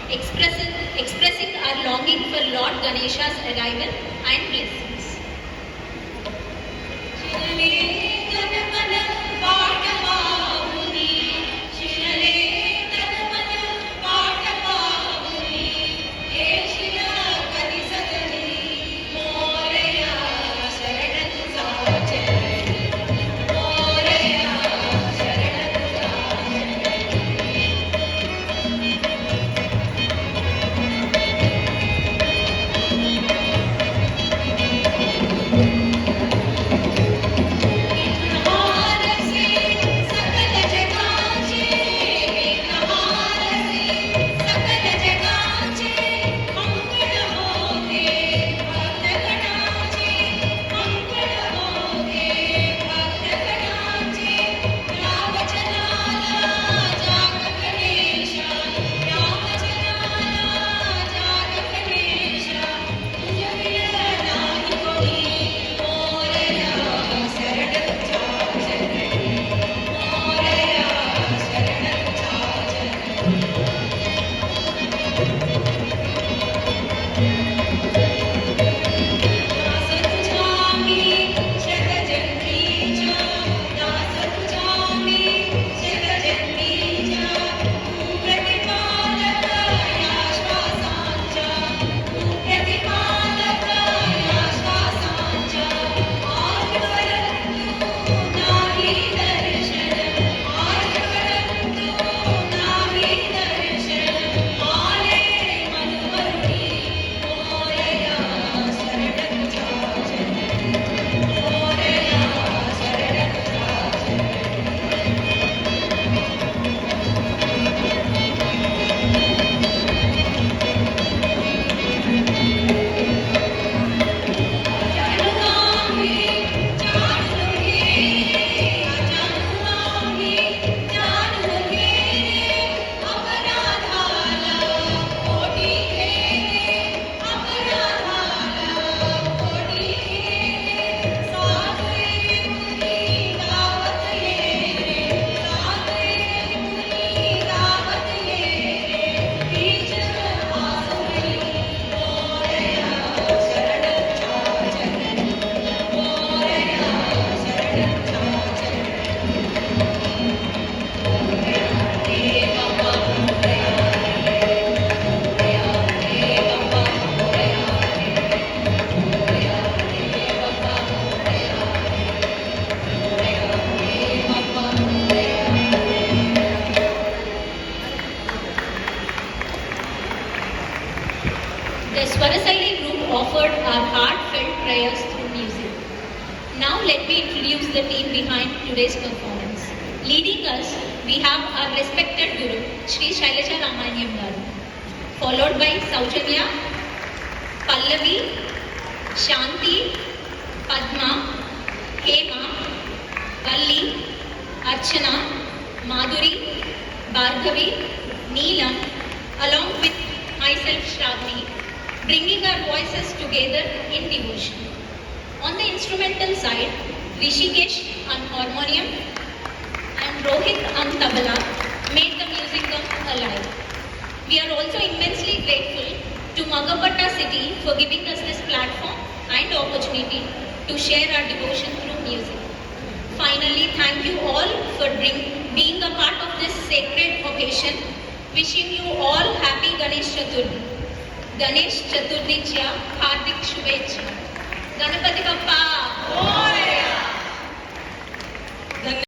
expressing our longing for Lord Ganesha's arrival and blessings. The Swarasaili group offered our heartfelt prayers through music. Now let me introduce the team behind today's performance. Leading us, we have our respected Guru, Shri Shailaja Ramanyam Garu, followed by Saujanya, Pallavi, Shanti, Padma, Hema, Valli, Archana, Madhuri, Bhargavi, Neelam, along with myself Shravani, bringing our voices together in devotion. On the instrumental side, Rishikesh on harmonium and Rohit on tabla made the music come alive. We are also immensely grateful to Magapatta city for giving us this platform and opportunity to share our devotion through music. Finally, thank you all for being a part of this sacred occasion. Wishing you all happy Ganesh Chaturthi. Ganesh Chaturthijya Hardik